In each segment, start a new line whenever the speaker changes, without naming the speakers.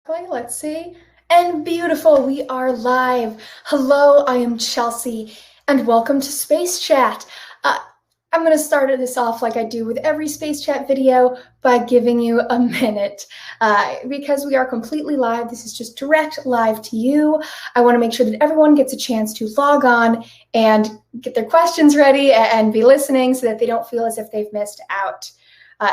Let's see. And beautiful, we are live. Hello, I am Chelsea, and welcome to Space Chat. Uh, I'm going to start this off like I do with every Space Chat video by giving you a minute. Because we are completely live, this is just direct live to you. I want to make sure that everyone gets a chance to log on and get their questions ready and be listening so that they don't feel as if they've missed out.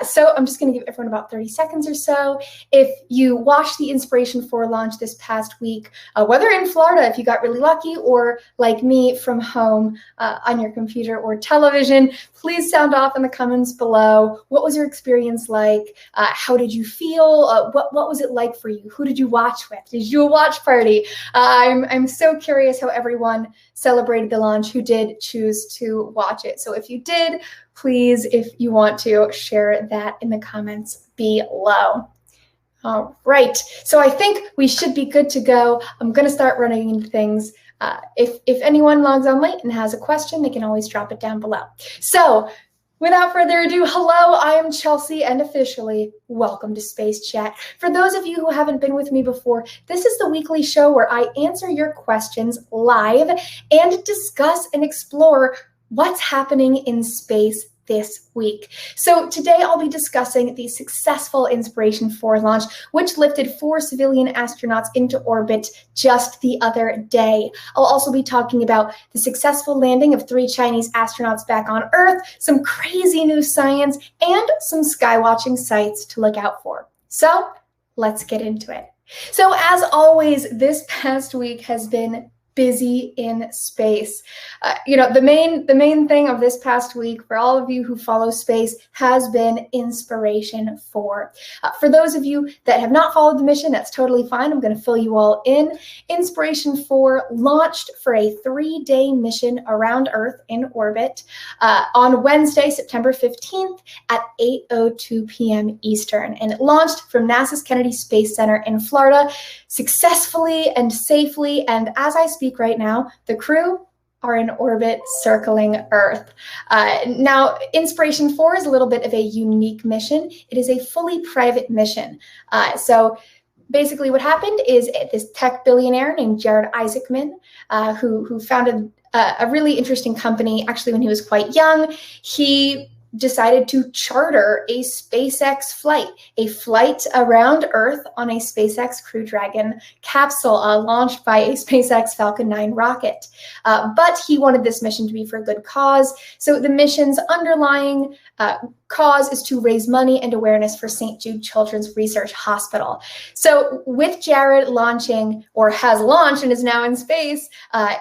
So I'm just going to give everyone about 30 seconds or so. If you watched the Inspiration4 launch this past week, whether in Florida, if you got really lucky, or like me from home on your computer or television, please sound off in the comments below. What was your experience like? How did you feel? What was it like for you? Who did you watch with? Did you do a watch party? I'm so curious how everyone celebrated the launch who did choose to watch it. So if you did, please, if you want to, share that in the comments below. All right, so I think we should be good to go. I'm going to start running things. If anyone logs on late and has a question, they can always drop it down below. So without further ado, hello, I am Chelsea, and officially, welcome to Space Chat. For those of you who haven't been with me before, this is the weekly show where I answer your questions live and discuss and explore what's happening in space this week. So today I'll be discussing the successful Inspiration4 launch, which lifted 4 civilian astronauts into orbit just the other day. I'll also be talking about the successful landing of 3 Chinese astronauts back on Earth, some crazy new science, and some skywatching sites to look out for. So let's get into it. So as always, this past week has been busy in space. The main thing of this past week for all of you who follow space has been Inspiration4. For those of you that have not followed the mission, that's totally fine. I'm going to fill you all in. Inspiration4 launched for a 3-day mission around Earth in orbit on Wednesday, September 15th at 8:02 p.m. Eastern. And it launched from NASA's Kennedy Space Center in Florida successfully and safely. And as I speak right now, the crew are in orbit circling Earth. Now, Inspiration4 is a little bit of a unique mission. It is a fully private mission. So basically what happened is this tech billionaire named Jared Isaacman, who founded a really interesting company, actually when he was quite young, he decided to charter a SpaceX flight, a flight around Earth on a SpaceX Crew Dragon capsule launched by a SpaceX Falcon 9 rocket. But he wanted this mission to be for a good cause. So the mission's underlying cause is to raise money and awareness for St. Jude Children's Research Hospital. So with Jared launching, or has launched and is now in space,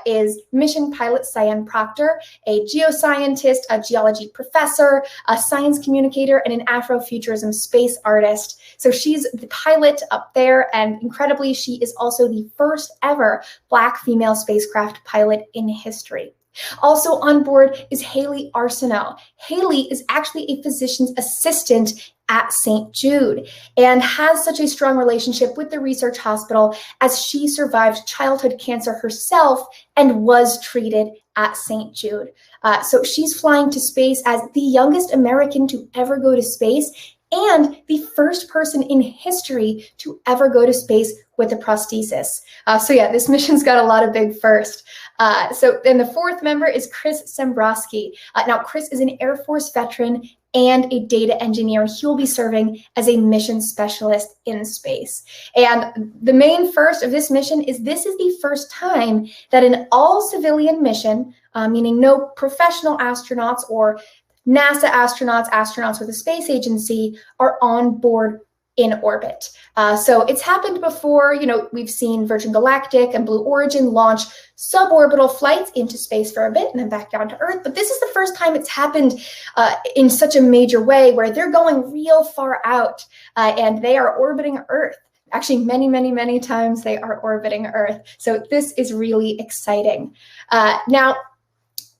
is mission pilot Cyan Proctor, a geoscientist, a geology professor, a science communicator, and an Afrofuturism space artist. So she's the pilot up there, and incredibly, she is also the first ever Black female spacecraft pilot in history. Also on board is Haley Arsenault. Haley is actually a physician's assistant at St. Jude and has such a strong relationship with the research hospital as she survived childhood cancer herself and was treated at St. Jude. So she's flying to space as the youngest American to ever go to space and the first person in history to ever go to space with a prosthesis. So yeah, this mission's got a lot of big first. So then the 4th member is Chris Sembrowski. Now, Chris is an Air Force veteran and a data engineer. He will be serving as a mission specialist in space. And the main first of this mission is this is the first time that an all-civilian mission, meaning no professional astronauts or NASA astronauts with a space agency, are on board in orbit. So it's happened before. We've seen Virgin Galactic and Blue Origin launch suborbital flights into space for a bit and then back down to Earth. But this is the first time it's happened in such a major way where they're going real far out and they are orbiting Earth. Actually, many, many, many times they are orbiting Earth. So this is really exciting. Now,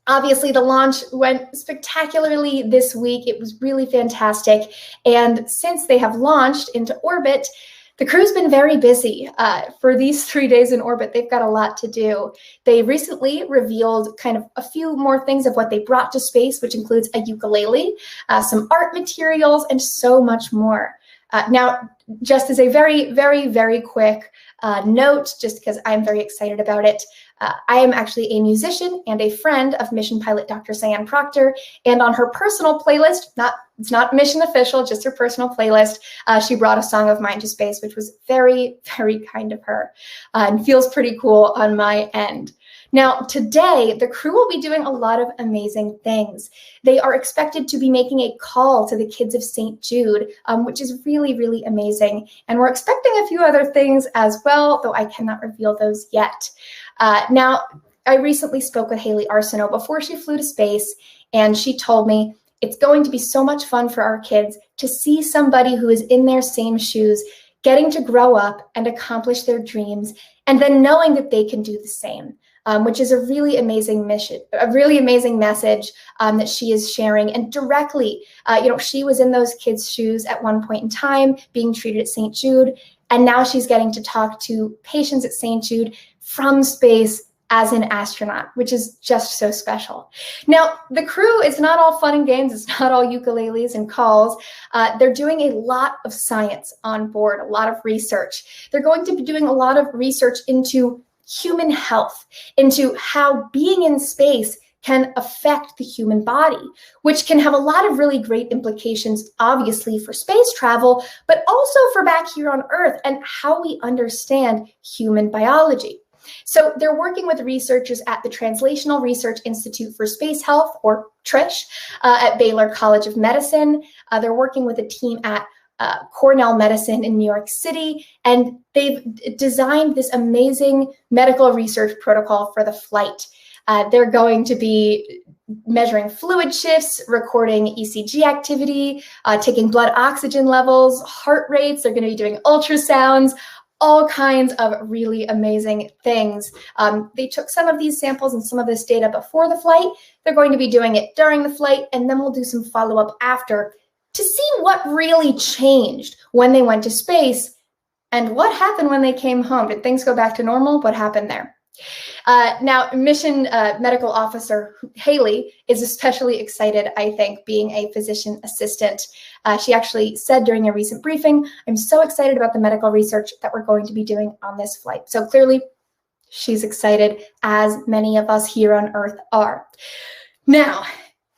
obviously, the launch went spectacularly this week. It was really fantastic. And since they have launched into orbit, the crew's been very busy. For these 3 days in orbit, they've got a lot to do. They recently revealed kind of a few more things of what they brought to space, which includes a ukulele, some art materials, and so much more. Now, just as a very, very, very quick note, just because I'm very excited about it, I am actually a musician and a friend of mission pilot Dr. Cyan Proctor, and on her personal playlist, it's not mission official, just her personal playlist, she brought a song of mine to space, which was very, very kind of her, and feels pretty cool on my end. Now, today, the crew will be doing a lot of amazing things. They are expected to be making a call to the kids of St. Jude, which is really, really amazing. And we're expecting a few other things as well, though I cannot reveal those yet. Now, I recently spoke with Haley Arsenault before she flew to space, and she told me it's going to be so much fun for our kids to see somebody who is in their same shoes getting to grow up and accomplish their dreams, and then knowing that they can do the same. Which is a really amazing mission, a really amazing message that she is sharing. And directly, she was in those kids' shoes at one point in time, being treated at St. Jude, and now she's getting to talk to patients at St. Jude from space as an astronaut, which is just so special. Now, the crew is not all fun and games. It's not all ukuleles and calls. They're doing a lot of science on board, a lot of research. They're going to be doing a lot of research into human health, into how being in space can affect the human body, which can have a lot of really great implications, obviously, for space travel, but also for back here on Earth and how we understand human biology. So they're working with researchers at the Translational Research Institute for Space Health, or TRISH, at Baylor College of Medicine. They're working with a team at Cornell Medicine in New York City, and they've designed this amazing medical research protocol for the flight. They're going to be measuring fluid shifts, recording ECG activity, taking blood oxygen levels, heart rates. They're going to be doing ultrasounds, all kinds of really amazing things. They took some of these samples and some of this data before the flight. They're going to be doing it during the flight, and then we'll do some follow-up after to see what really changed when they went to space and what happened when they came home. Did things go back to normal? What happened there? Now, Mission Medical Officer Haley is especially excited, I think, being a physician assistant. She actually said during a recent briefing, "I'm so excited about the medical research that we're going to be doing on this flight." So clearly, she's excited, as many of us here on Earth are. Now,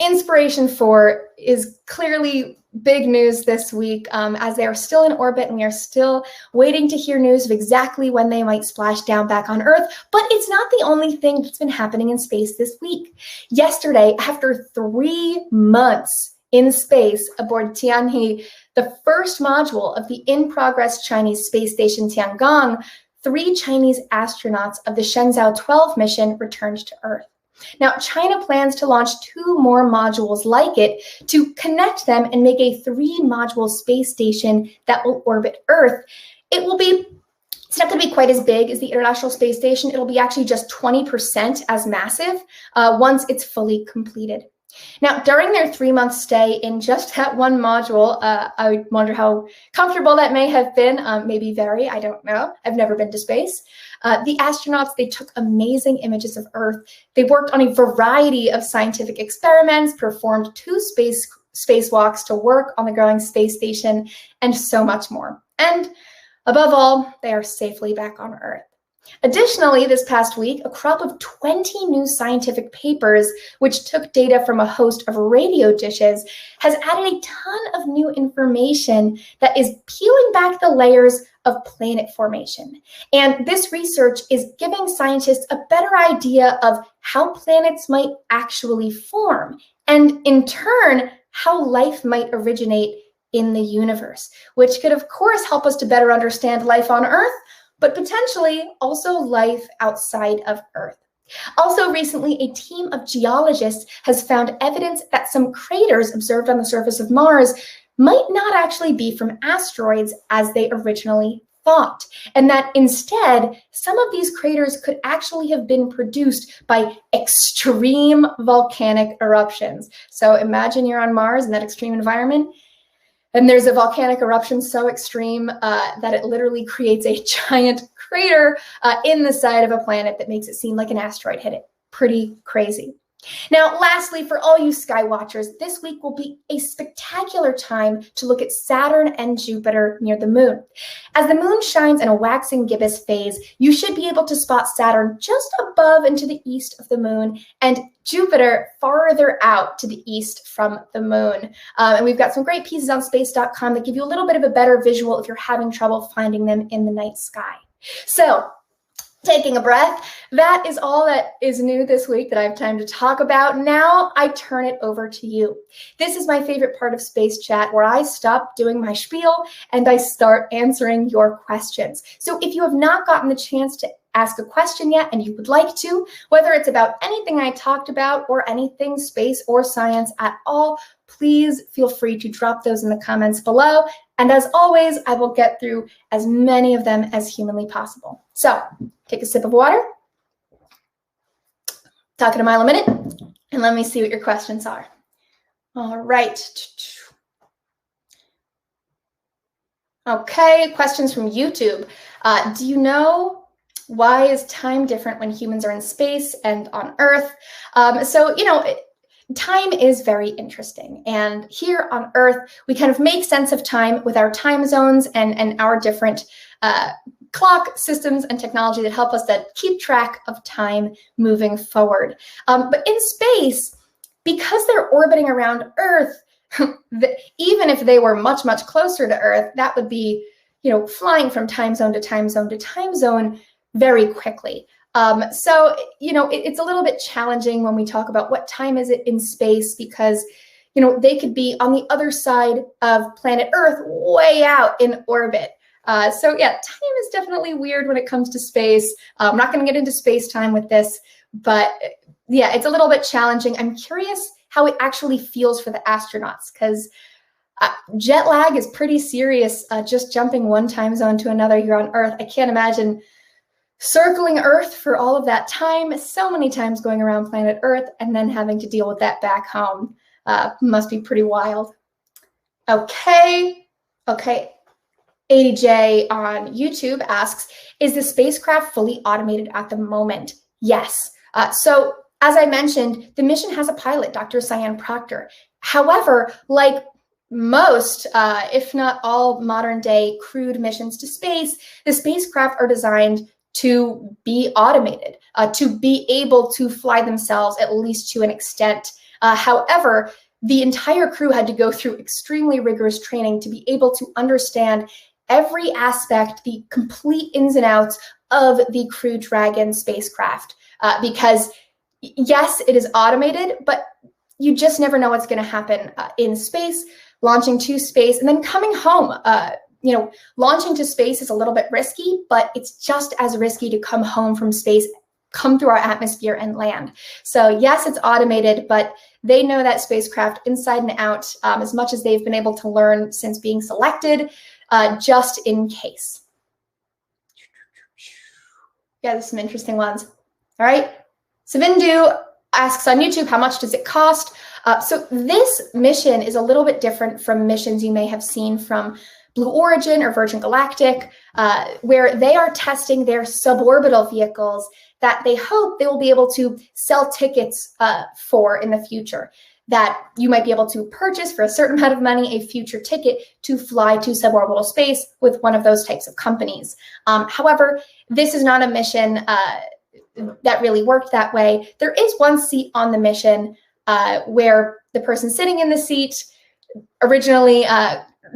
Inspiration4 is clearly big news this week, as they are still in orbit and we are still waiting to hear news of exactly when they might splash down back on Earth. But it's not the only thing that's been happening in space this week. Yesterday, after 3 months in space aboard Tianhe, the first module of the in-progress Chinese space station Tiangong, 3 Chinese astronauts of the Shenzhou 12 mission returned to Earth. Now, China plans to launch 2 more modules like it to connect them and make a 3-module space station that will orbit Earth. It's not going to be quite as big as the International Space Station. It'll be actually just 20% as massive once it's fully completed. Now, during their 3-month stay in just that one module, I wonder how comfortable that may have been. Maybe very, I don't know. I've never been to space. The astronauts, they took amazing images of Earth. They worked on a variety of scientific experiments, performed 2 spacewalks to work on the growing space station, and so much more. And above all, they are safely back on Earth. Additionally, this past week, a crop of 20 new scientific papers, which took data from a host of radio dishes, has added a ton of new information that is peeling back the layers of planet formation. And this research is giving scientists a better idea of how planets might actually form, and in turn, how life might originate in the universe, which could, of course, help us to better understand life on Earth, but potentially also life outside of Earth. Also recently, a team of geologists has found evidence that some craters observed on the surface of Mars might not actually be from asteroids as they originally thought, and that instead, some of these craters could actually have been produced by extreme volcanic eruptions. So imagine you're on Mars in that extreme environment, and there's a volcanic eruption so extreme that it literally creates a giant crater in the side of a planet that makes it seem like an asteroid hit it. Pretty crazy. Now, lastly, for all you sky watchers, this week will be a spectacular time to look at Saturn and Jupiter near the moon. As the moon shines in a waxing gibbous phase, you should be able to spot Saturn just above and to the east of the moon, and Jupiter farther out to the east from the moon. And we've got some great pieces on space.com that give you a little bit of a better visual if you're having trouble finding them in the night sky. So, taking a breath, that is all that is new this week that I have time to talk about. Now I turn it over to you. This is my favorite part of Space Chat, where I stop doing my spiel and I start answering your questions. So if you have not gotten the chance to ask a question yet and you would like to, whether it's about anything I talked about or anything space or science at all, please feel free to drop those in the comments below. And as always, I will get through as many of them as humanly possible. So take a sip of water, talking a mile a minute, and let me see what your questions are. All right. Okay, questions from YouTube. Do you know why is time different when humans are in space and on Earth? Time is very interesting. And here on Earth, we kind of make sense of time with our time zones and our different clock systems and technology that help us to keep track of time moving forward. But in space, because they're orbiting around Earth, even if they were much, much closer to Earth, that would be, flying from time zone to time zone to time zone very quickly. It's a little bit challenging when we talk about what time is it in space, because, they could be on the other side of planet Earth, way out in orbit. Time is definitely weird when it comes to space. I'm not going to get into space time with this, but yeah, it's a little bit challenging. I'm curious how it actually feels for the astronauts, because jet lag is pretty serious. Just jumping one time zone to another here on Earth, I can't imagine circling Earth for all of that time, so many times going around planet Earth, and then having to deal with that back home. Must be pretty wild. Okay. AJ on YouTube asks, is the spacecraft fully automated at the moment? Yes. So as I mentioned, the mission has a pilot, Dr. Cyan Proctor. However, like most, if not all modern day crewed missions to space, the spacecraft are designed to be automated, to be able to fly themselves, at least to an extent. However, the entire crew had to go through extremely rigorous training to be able to understand every aspect, the complete ins and outs of the Crew Dragon spacecraft. Because yes, it is automated, but you just never know what's going to happen in space, launching to space, and then coming home. Launching to space is a little bit risky, but it's just as risky to come home from space, come through our atmosphere and land. So yes, it's automated, but they know that spacecraft inside and out, as much as they've been able to learn since being selected, just in case. Yeah, there's some interesting ones. All right. Savindu asks on YouTube, how much does it cost? So this mission is a little bit different from missions you may have seen from Blue Origin or Virgin Galactic, where they are testing their suborbital vehicles that they hope they will be able to sell tickets for in the future, that you might be able to purchase for a certain amount of money a future ticket to fly to suborbital space with one of those types of companies. However, this is not a mission that really worked that way. There is one seat on the mission where the person sitting in the seat originally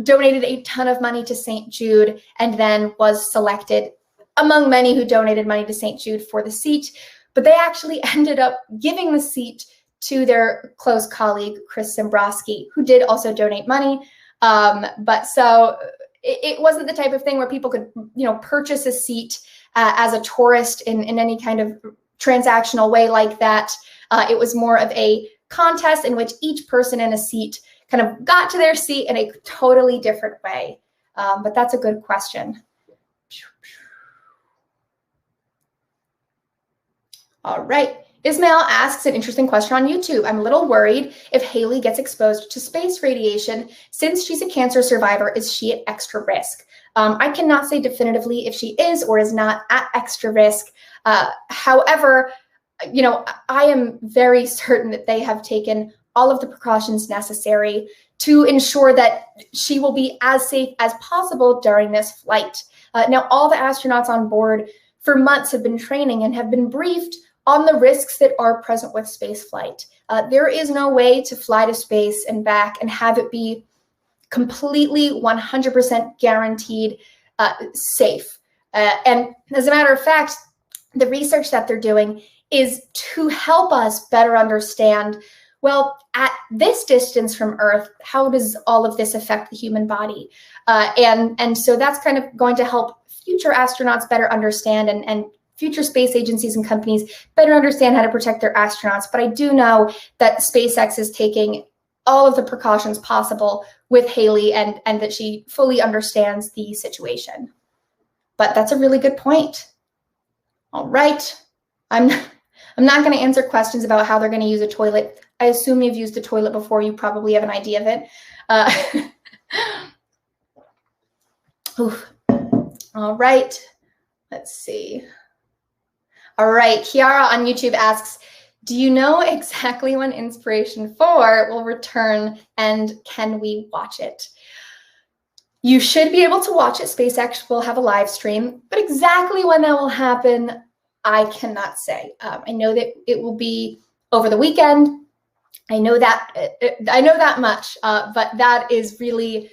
donated a ton of money to St. Jude and then was selected among many who donated money to St. Jude for the seat, but they actually ended up giving the seat to their close colleague, Chris Zimbrowski, who did also donate money. But so it wasn't the type of thing where people could, purchase a seat as a tourist in any kind of transactional way like that. It was more of a contest in which each person in a seat kind of got to their seat in a totally different way. But that's a good question. All right. Ismail asks an interesting question on YouTube. I'm a little worried if Haley gets exposed to space radiation. Since she's a cancer survivor, is she at extra risk? I cannot say definitively if she is or is not at extra risk. However, I am very certain that they have taken all of the precautions necessary to ensure that she will be as safe as possible during this flight. Now, all the astronauts on board for months have been training and have been briefed on the risks that are present with spaceflight. There is no way to fly to space and back and have it be completely 100% guaranteed safe. And as a matter of fact, the research that they're doing is to help us better understand, well, at this distance from Earth, how does all of this affect the human body? And so that's kind of going to help future astronauts better understand, and future space agencies and companies better understand how to protect their astronauts. But I do know that SpaceX is taking all of the precautions possible with Haley, and that she fully understands the situation. But that's a really good point. All right. I'm not going to answer questions about how they're going to use a toilet. I assume you've used a toilet before. You probably have an idea of it. All right. Let's see. All right. Kiara on YouTube asks, do you know exactly when Inspiration4 will return, and can we watch it? You should be able to watch it. SpaceX will have a live stream, but exactly when that will happen, I cannot say. I know that it will be over the weekend. I know that much, but that is really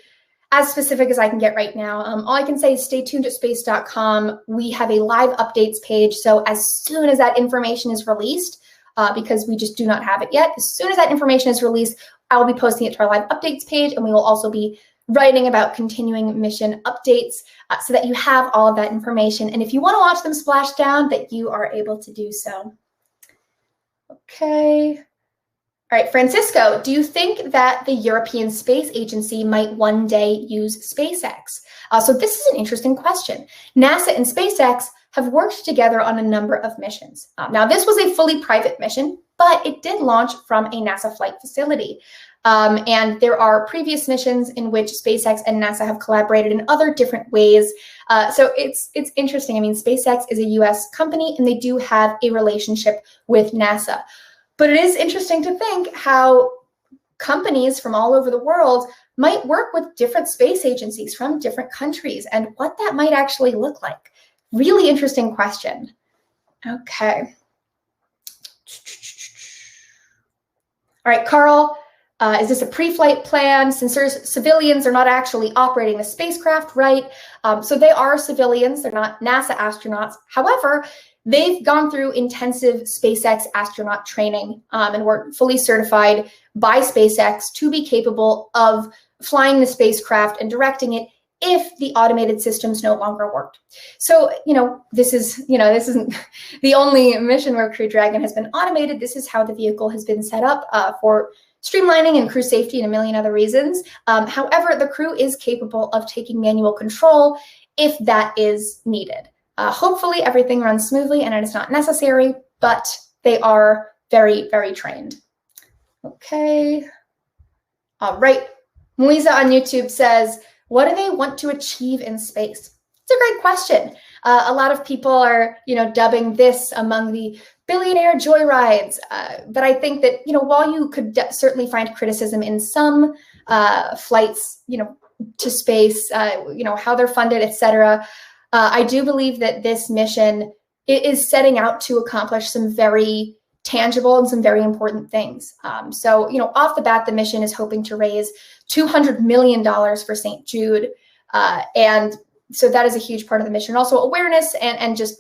as specific as I can get right now. All I can say is stay tuned at space.com. We have a live updates page, so as soon as that information is released, because we just do not have it yet, as soon as that information is released, I will be posting it to our live updates page, and we will also be writing about continuing mission updates so that you have all of that information. And if you want to watch them splash down, that you are able to do so. Okay. All right, Francisco, do you think that the European Space Agency might one day use SpaceX? So this is an interesting question. NASA and SpaceX have worked together on a number of missions. Now, this was a fully private mission, but it did launch from a NASA flight facility. And there are previous missions in which SpaceX and NASA have collaborated in other different ways. So it's interesting. I mean, SpaceX is a US company, and they do have a relationship with NASA. But it is interesting to think how companies from all over the world might work with different space agencies from different countries, and what that might actually look like. Really interesting question. Okay. All right, Carl, is this a pre-flight plan? Since civilians are not actually operating the spacecraft, right? So they are civilians, they're not NASA astronauts. However, they've gone through intensive SpaceX astronaut training and were fully certified by SpaceX to be capable of flying the spacecraft and directing it if the automated systems no longer worked. So, this isn't the only mission where Crew Dragon has been automated. This is how the vehicle has been set up for streamlining and crew safety and a million other reasons. However, the crew is capable of taking manual control if that is needed. Hopefully everything runs smoothly and it is not necessary, but they are very, very trained. Okay. All right. Muiza on YouTube says, what do they want to achieve in space? It's a great question. A lot of people are, dubbing this among the billionaire joyrides. But I think that, while you could certainly find criticism in some flights, to space, how they're funded, etc., I do believe that this mission is setting out to accomplish some very tangible and some very important things. So, off the bat, the mission is hoping to raise $200 million for St. Jude. And so that is a huge part of the mission. Also awareness and just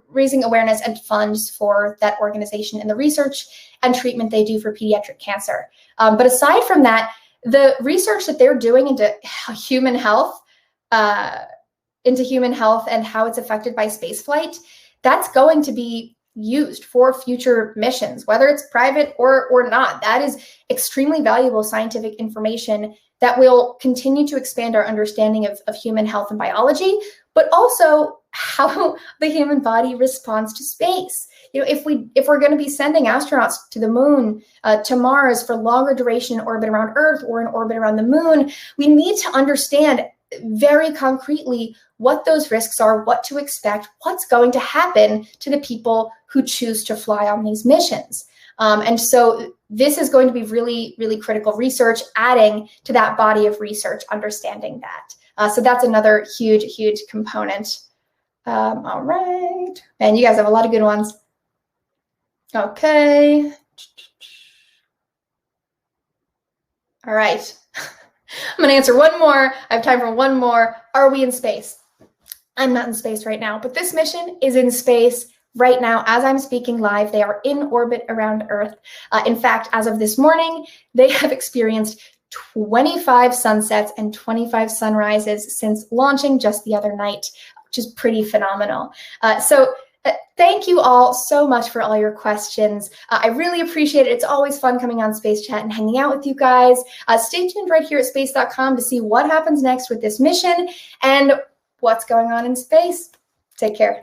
raising awareness and funds for that organization and the research and treatment they do for pediatric cancer. But aside from that, the research that they're doing into human health and how it's affected by spaceflight, that's going to be used for future missions, whether it's private or not. That is extremely valuable scientific information that will continue to expand our understanding of human health and biology, but also how the human body responds to space. If we're going to be sending astronauts to the moon, to Mars for longer duration orbit around Earth or in orbit around the moon, we need to understand very concretely what those risks are, what to expect, what's going to happen to the people who choose to fly on these missions. And so this is going to be really, really critical research, adding to that body of research, understanding that. So that's another huge, huge component. All right. And you guys have a lot of good ones. Okay. All right. I'm going to answer one more. I have time for one more. Are we in space? I'm not in space right now, but this mission is in space right now. As I'm speaking live, they are in orbit around Earth. In fact, as of this morning, they have experienced 25 sunsets and 25 sunrises since launching just the other night, which is pretty phenomenal. Thank you all so much for all your questions. I really appreciate it. It's always fun coming on Space Chat and hanging out with you guys. Stay tuned right here at space.com to see what happens next with this mission and what's going on in space. Take care.